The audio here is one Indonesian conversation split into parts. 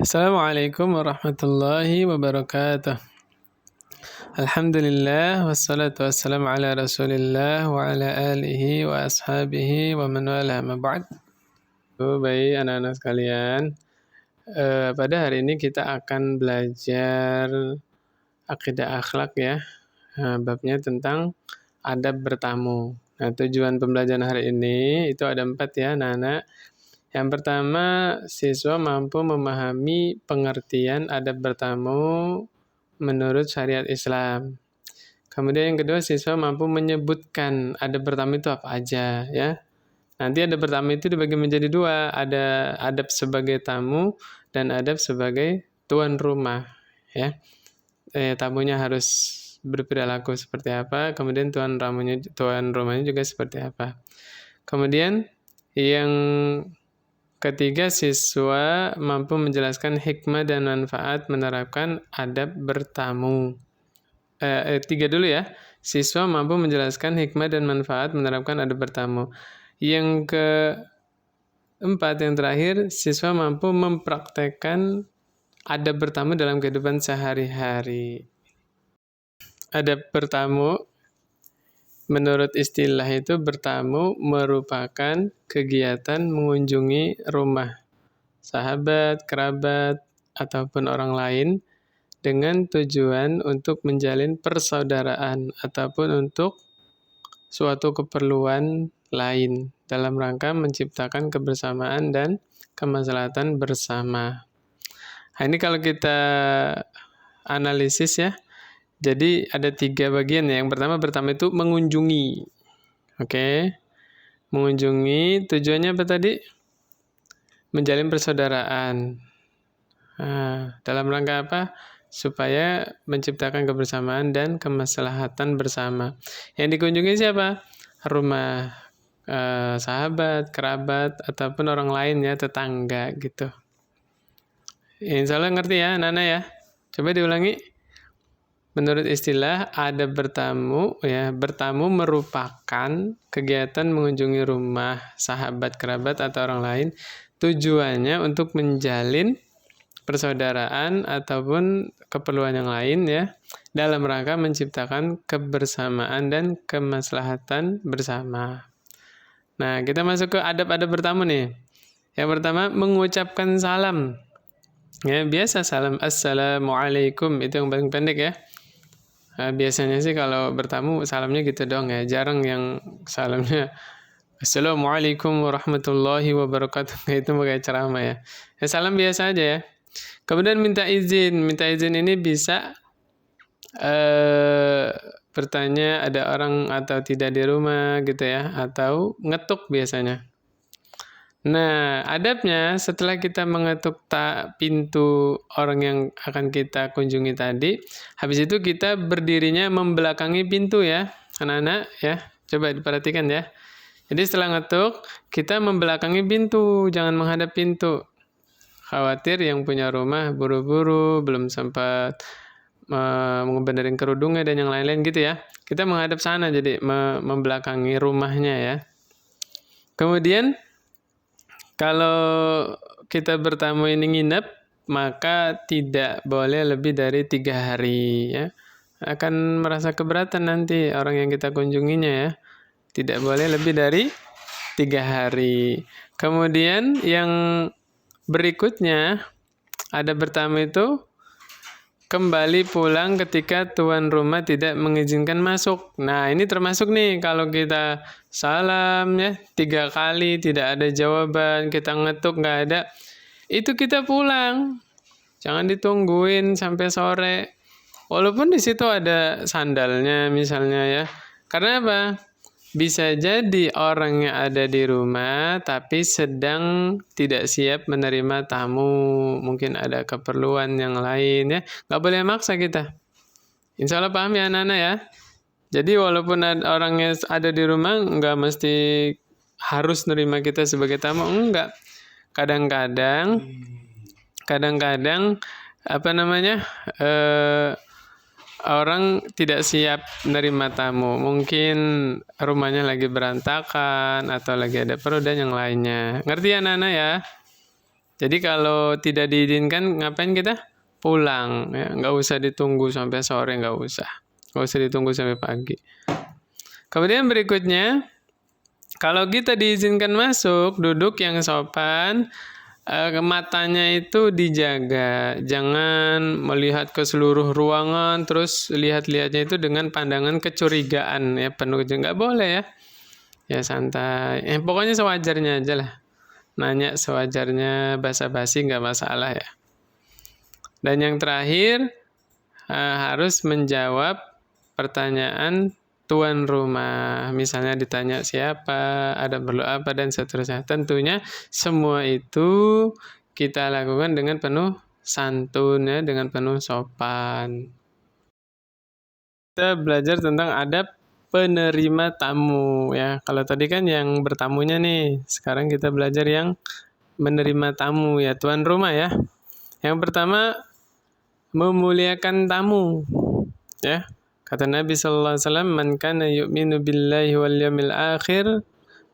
Assalamualaikum warahmatullahi wabarakatuh. Alhamdulillah wassalatu wassalamu ala Rasulillah wa ala alihi wa ashabihi wa man wala ma ba'd. Baik anak-anak sekalian, pada hari ini kita akan belajar akidah akhlak ya. Babnya tentang adab bertamu. Nah, tujuan pembelajaran hari ini itu ada 4 ya anak-anak. Yang pertama, siswa mampu memahami pengertian adab bertamu menurut syariat Islam. Kemudian yang kedua, siswa mampu menyebutkan adab bertamu itu apa aja ya. Nanti adab bertamu itu dibagi menjadi 2, ada adab sebagai tamu dan adab sebagai tuan rumah ya. Tamunya harus berperilaku seperti apa, kemudian tuan rumahnya juga seperti apa. Kemudian yang ketiga, siswa mampu menjelaskan hikmah dan manfaat menerapkan adab bertamu. Tiga dulu ya. Siswa mampu menjelaskan hikmah dan manfaat menerapkan adab bertamu. Yang keempat, yang terakhir, siswa mampu mempraktekkan adab bertamu dalam kehidupan sehari-hari. Adab bertamu, menurut istilah itu, bertamu merupakan kegiatan mengunjungi rumah sahabat, kerabat, ataupun orang lain dengan tujuan untuk menjalin persaudaraan ataupun untuk suatu keperluan lain dalam rangka menciptakan kebersamaan dan kemaslahatan bersama. Nah, ini kalau kita analisis ya, jadi ada 3 bagian ya. Yang pertama, bertamu itu mengunjungi. Oke. Mengunjungi, tujuannya apa tadi? Menjalin persaudaraan. Nah, dalam rangka apa? Supaya menciptakan kebersamaan dan kemaslahatan bersama. Yang dikunjungi siapa? Rumah sahabat, kerabat, ataupun orang lain ya, tetangga gitu. Insya Allah ngerti ya, Nana ya? Coba diulangi. Menurut istilah, adab bertamu ya, bertamu merupakan kegiatan mengunjungi rumah sahabat, kerabat, atau orang lain. Tujuannya untuk menjalin persaudaraan ataupun keperluan yang lain ya, dalam rangka menciptakan kebersamaan dan kemaslahatan bersama. Nah, kita masuk ke adab-adab bertamu nih. Yang pertama, mengucapkan salam. Ya, biasa salam assalamualaikum, itu yang paling pendek ya. Biasanya sih kalau bertamu salamnya gitu dong ya, jarang yang salamnya assalamualaikum warahmatullahi wabarakatuh, itu kayak ceramah ya. Salam biasa aja ya. Kemudian minta izin ini bisa bertanya ada orang atau tidak di rumah gitu ya, atau ngetuk biasanya. Nah, adabnya setelah kita mengetuk pintu orang yang akan kita kunjungi tadi, habis itu kita berdirinya membelakangi pintu ya, anak-anak ya. Coba diperhatikan ya. Jadi setelah ngetuk, kita membelakangi pintu, jangan menghadap pintu. Khawatir yang punya rumah buru-buru, belum sempat membenerin kerudungnya dan yang lain-lain gitu ya. Kita menghadap sana, jadi membelakangi rumahnya ya. Kemudian kalau kita bertamu ini nginep, maka tidak boleh lebih dari 3 hari ya. Akan merasa keberatan nanti orang yang kita kunjunginya ya. Tidak boleh lebih dari 3 hari. Kemudian yang berikutnya, ada bertamu itu kembali pulang ketika tuan rumah tidak mengizinkan masuk. Nah, ini termasuk nih kalau kita salam ya 3 kali tidak ada jawaban, kita ngetuk nggak ada, itu kita pulang. Jangan ditungguin sampai sore. Walaupun di situ ada sandalnya misalnya ya. Karena apa? Bisa jadi orang yang ada di rumah tapi sedang tidak siap menerima tamu. Mungkin ada keperluan yang lain ya. Nggak boleh maksa kita. Insya Allah paham ya anak-anak ya. Jadi walaupun orangnya ada di rumah, nggak mesti harus nerima kita sebagai tamu. Enggak. Kadang-kadang orang tidak siap menerima tamu. Mungkin rumahnya lagi berantakan atau lagi ada perlu dan yang lainnya. Ngerti ya Nana ya? Jadi kalau tidak diizinkan, ngapain kita? Pulang, ya. Nggak usah ditunggu sampai sore, nggak usah ditunggu sampai pagi. Kemudian berikutnya, kalau kita diizinkan masuk, duduk yang sopan, matanya itu dijaga. Jangan melihat ke seluruh ruangan, terus lihat-lihatnya itu dengan pandangan kecurigaan, ya, penuh. Nggak boleh ya. Ya santai. Pokoknya sewajarnya aja lah. Nanya sewajarnya, basa-basi nggak masalah ya. Dan yang terakhir, harus menjawab pertanyaan tuan rumah. Misalnya ditanya siapa, ada perlu apa, dan seterusnya. Tentunya semua itu kita lakukan dengan penuh santun, ya, dengan penuh sopan. Kita belajar tentang adab penerima tamu, ya. Kalau tadi kan yang bertamunya nih, sekarang kita belajar yang menerima tamu, ya, tuan rumah ya. Yang pertama, memuliakan tamu, ya. Kata Nabi sallallahu alaihi wasallam, "Man kana yu'minu billahi wal yawmil akhir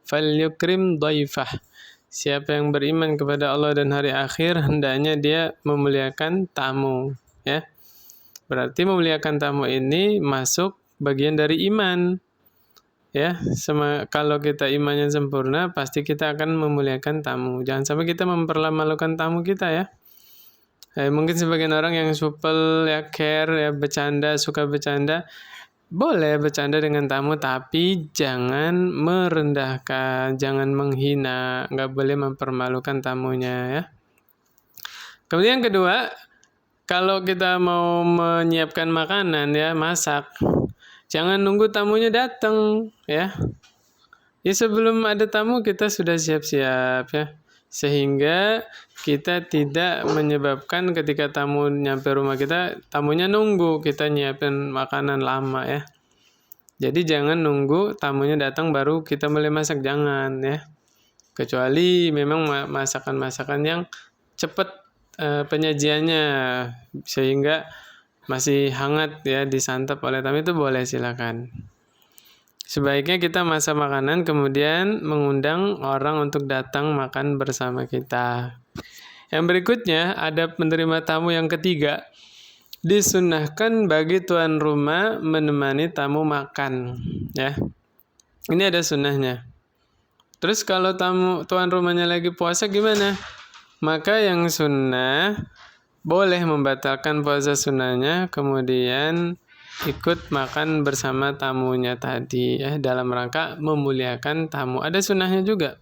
falyukrim dhaifah." Siapa yang beriman kepada Allah dan hari akhir, hendaknya dia memuliakan tamu, ya. Berarti memuliakan tamu ini masuk bagian dari iman. Ya, kalau kita imannya sempurna, pasti kita akan memuliakan tamu. Jangan sampai kita mempermalukan tamu kita ya. Mungkin sebagian orang yang supel, ya, care, ya, bercanda, suka bercanda. Boleh bercanda dengan tamu, tapi jangan merendahkan, jangan menghina, nggak boleh mempermalukan tamunya ya. Kemudian yang kedua, kalau kita mau menyiapkan makanan, ya, masak, jangan nunggu tamunya datang ya. Ya sebelum ada tamu kita sudah siap-siap ya. Sehingga kita tidak menyebabkan ketika tamu nyampe rumah kita, tamunya nunggu, kita nyiapin makanan lama ya. Jadi jangan nunggu tamunya datang baru kita mulai masak, jangan ya. Kecuali memang masakan-masakan yang cepat penyajiannya sehingga masih hangat ya, disantap oleh tamu, itu boleh, silakan. Sebaiknya kita masak makanan kemudian mengundang orang untuk datang makan bersama kita. Yang berikutnya, adab menerima tamu yang ketiga. Disunnahkan bagi tuan rumah menemani tamu makan, ya. Ini ada sunnahnya. Terus kalau tuan rumahnya lagi puasa gimana? Maka yang sunnah boleh membatalkan puasa sunnahnya, kemudian ikut makan bersama tamunya tadi ya, dalam rangka memuliakan tamu. Ada sunnahnya juga.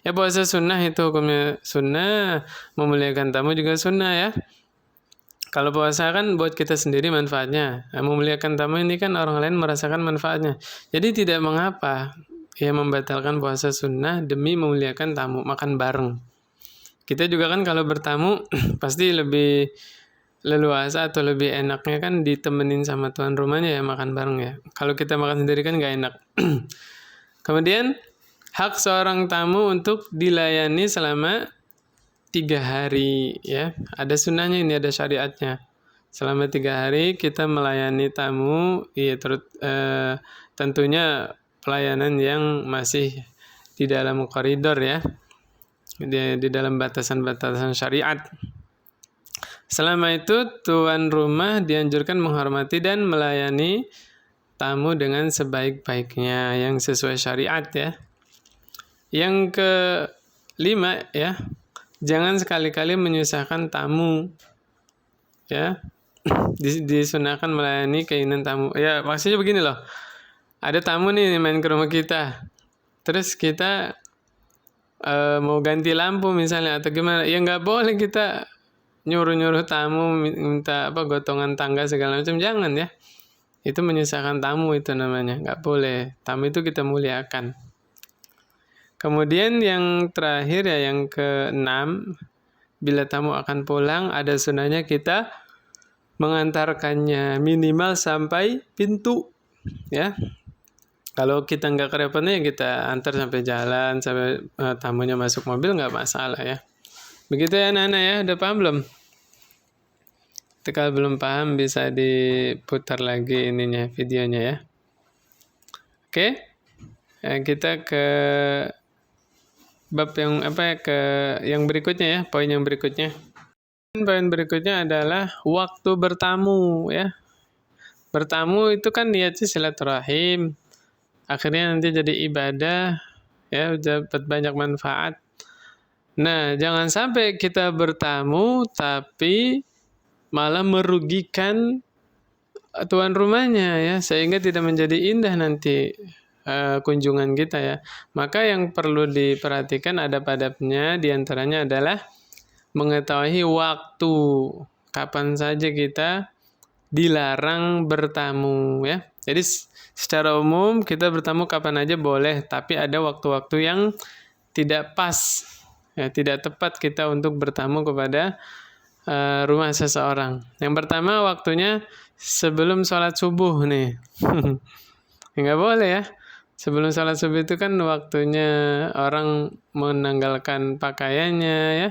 Ya, puasa sunnah itu hukumnya sunnah, memuliakan tamu juga sunnah ya. Kalau puasa kan buat kita sendiri manfaatnya. Memuliakan tamu ini kan orang lain merasakan manfaatnya. Jadi tidak mengapa ya membatalkan puasa sunnah demi memuliakan tamu, makan bareng. Kita juga kan kalau bertamu pasti lebih leluasa atau lebih enaknya kan ditemenin sama tuan rumahnya ya, makan bareng ya. Kalau kita makan sendiri kan nggak enak. Kemudian hak seorang tamu untuk dilayani selama 3 hari ya. Ada sunnahnya ini, ada syariatnya. Selama 3 hari kita melayani tamu, ya, tentunya pelayanan yang masih di dalam koridor ya. Di dalam batasan-batasan syariat. Selama itu tuan rumah dianjurkan menghormati dan melayani tamu dengan sebaik-baiknya yang sesuai syariat ya. Yang kelima ya, jangan sekali-kali menyusahkan tamu ya. Disunahkan melayani keinginan tamu. Ya maksudnya begini loh. Ada tamu nih main ke rumah kita. Terus kita mau ganti lampu misalnya atau gimana. Ya nggak boleh kita nyuruh-nyuruh tamu minta gotongan tangga segala macam, jangan ya. Itu menyusahkan tamu, itu namanya, nggak boleh. Tamu itu kita muliakan. Kemudian yang terakhir ya, yang keenam, bila tamu akan pulang ada sunnahnya kita mengantarkannya minimal sampai pintu ya. Kalau kita nggak kerepotan ya kita antar sampai jalan, sampai tamunya masuk mobil, nggak masalah ya. Begitu ya anak-anak ya, udah paham belum? Kalau belum paham bisa diputar lagi ininya, videonya ya. Oke, kita ke bab yang yang berikutnya ya, poin yang berikutnya. Poin berikutnya adalah waktu bertamu ya. Bertamu itu kan niatnya silaturahim. Akhirnya nanti jadi ibadah ya, dapat banyak manfaat. Nah, jangan sampai kita bertamu tapi malah merugikan tuan rumahnya ya, sehingga tidak menjadi indah nanti kunjungan kita ya. Maka yang perlu diperhatikan adab-adabnya diantaranya adalah mengetahui waktu kapan saja kita dilarang bertamu ya. Jadi secara umum kita bertamu kapan aja boleh, tapi ada waktu-waktu yang tidak pas ya, tidak tepat kita untuk bertamu kepada rumah seseorang. Yang pertama waktunya sebelum sholat subuh nih. Nggak boleh ya. Sebelum sholat subuh itu kan waktunya orang menanggalkan pakaiannya ya.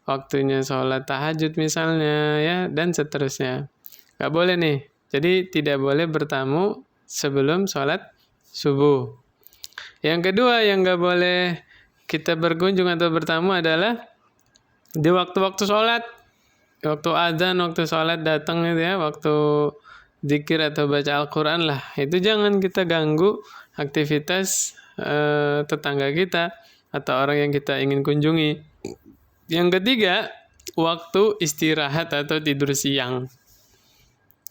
Waktunya sholat tahajud misalnya ya, dan seterusnya. Nggak boleh nih. Jadi tidak boleh bertamu sebelum sholat subuh. Yang kedua yang nggak boleh kita berkunjung atau bertamu adalah di waktu-waktu sholat. Waktu azan, waktu sholat datang itu ya, waktu zikir atau baca Al-Quran lah. Itu jangan kita ganggu aktivitas tetangga kita atau orang yang kita ingin kunjungi. Yang ketiga, waktu istirahat atau tidur siang.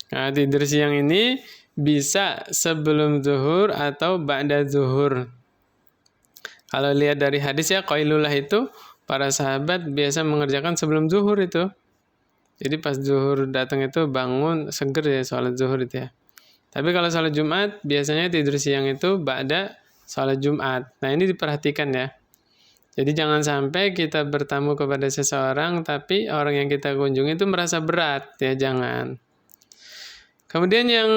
Nah, tidur siang ini bisa sebelum zuhur atau ba'da zuhur. Kalau lihat dari hadis ya, qailulah itu para sahabat biasa mengerjakan sebelum zuhur itu. Jadi pas zuhur datang itu bangun seger ya sholat zuhur itu ya. Tapi kalau sholat Jumat biasanya tidur siang itu ba'da sholat Jumat. Nah ini diperhatikan ya. Jadi jangan sampai kita bertamu kepada seseorang tapi orang yang kita kunjungi itu merasa berat ya, jangan. Kemudian yang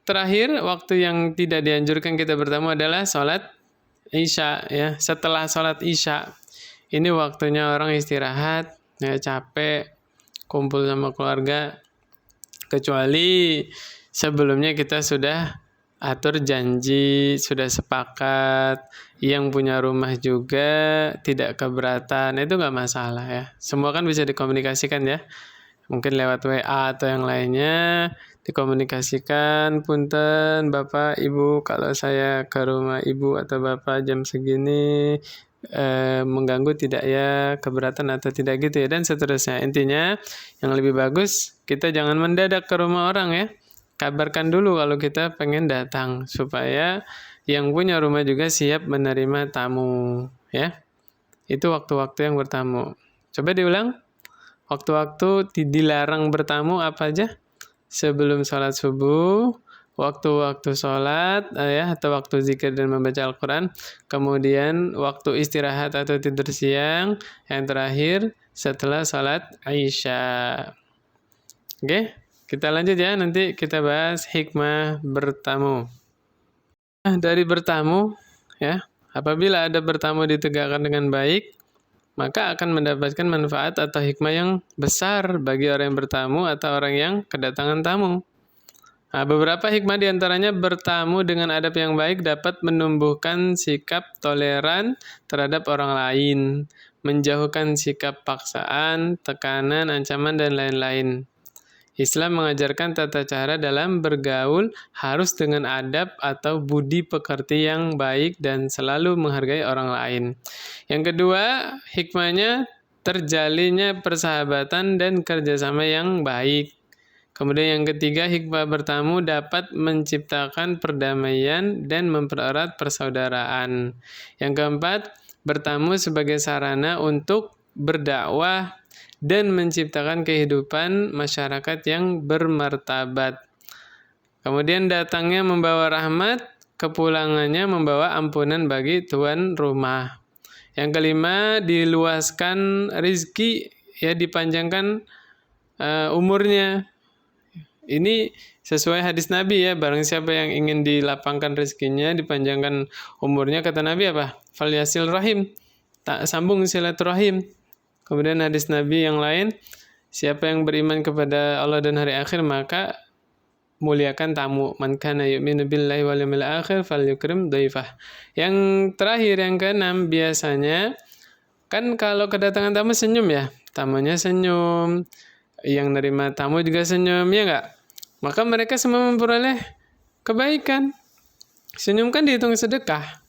terakhir, waktu yang tidak dianjurkan kita bertamu adalah sholat Isya ya. Setelah sholat Isya ini waktunya orang istirahat ya, capek, kumpul sama keluarga, kecuali sebelumnya kita sudah atur janji, sudah sepakat, yang punya rumah juga tidak keberatan, itu nggak masalah ya. Semua kan bisa dikomunikasikan ya, mungkin lewat WA atau yang lainnya, dikomunikasikan, punten Bapak Ibu kalau saya ke rumah Ibu atau Bapak jam segini, mengganggu tidak ya, keberatan atau tidak gitu ya, dan seterusnya. Intinya yang lebih bagus kita jangan mendadak ke rumah orang ya, kabarkan dulu kalau kita pengen datang supaya yang punya rumah juga siap menerima tamu ya. Itu waktu-waktu yang bertamu. Coba diulang, waktu-waktu dilarang bertamu apa aja? Sebelum sholat subuh, waktu-waktu sholat ya, atau waktu zikir dan membaca Al-Quran, kemudian waktu istirahat atau tidur siang, yang terakhir setelah sholat Isya. Oke, kita lanjut ya, nanti kita bahas hikmah bertamu. Nah, dari bertamu ya, apabila ada bertamu ditegakkan dengan baik, maka akan mendapatkan manfaat atau hikmah yang besar bagi orang yang bertamu atau orang yang kedatangan tamu. Nah, beberapa hikmah diantaranya bertamu dengan adab yang baik dapat menumbuhkan sikap toleran terhadap orang lain, menjauhkan sikap paksaan, tekanan, ancaman, dan lain-lain. Islam mengajarkan tata cara dalam bergaul harus dengan adab atau budi pekerti yang baik dan selalu menghargai orang lain. Yang kedua, hikmahnya terjalinnya persahabatan dan kerjasama yang baik. Kemudian yang ketiga, hikmah bertamu dapat menciptakan perdamaian dan mempererat persaudaraan. Yang keempat, bertamu sebagai sarana untuk berdakwah dan menciptakan kehidupan masyarakat yang bermartabat. Kemudian datangnya membawa rahmat, kepulangannya membawa ampunan bagi tuan rumah. Yang kelima, diluaskan rizki, ya dipanjangkan umurnya. Ini sesuai hadis Nabi ya, barang siapa yang ingin dilapangkan rezekinya, dipanjangkan umurnya, kata Nabi apa? Falyasil rahim, tak sambung silaturahim. Kemudian hadis Nabi yang lain, siapa yang beriman kepada Allah dan hari akhir maka muliakan tamu. Man kana yu'minu billahi wal yawmil akhir falyukrim dhaifah. Yang terakhir, yang keenam, biasanya Kan kalau kedatangan tamu senyum ya, tamunya senyum, yang nerima tamu juga senyum, ya nggak? Maka mereka semua memperoleh kebaikan. Senyum kan dihitung sedekah.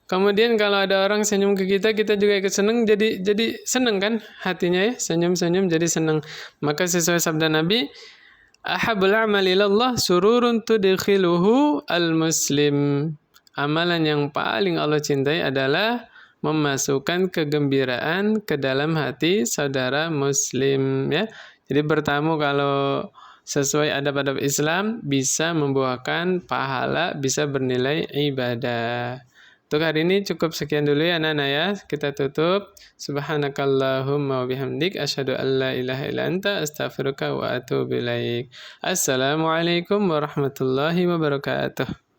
Kemudian kalau ada orang senyum ke kita, kita juga ikut seneng, jadi seneng kan hatinya ya, senyum-senyum jadi seneng. Maka sesuai sabda Nabi, ahabul amali ilallah sururun tudkhiluhu al-muslim. Amalan yang paling Allah cintai adalah memasukkan kegembiraan ke dalam hati saudara muslim ya. Jadi bertamu kalau sesuai adab-adab Islam bisa membuahkan pahala, bisa bernilai ibadah. Untuk hari ini cukup sekian dulu ya anak-anak ya. Kita tutup. Subhanakallahumma wa bihamdik asyhadu an la ilaha illa anta astaghfiruka wa atubu ilaik. Assalamualaikum warahmatullahi wabarakatuh.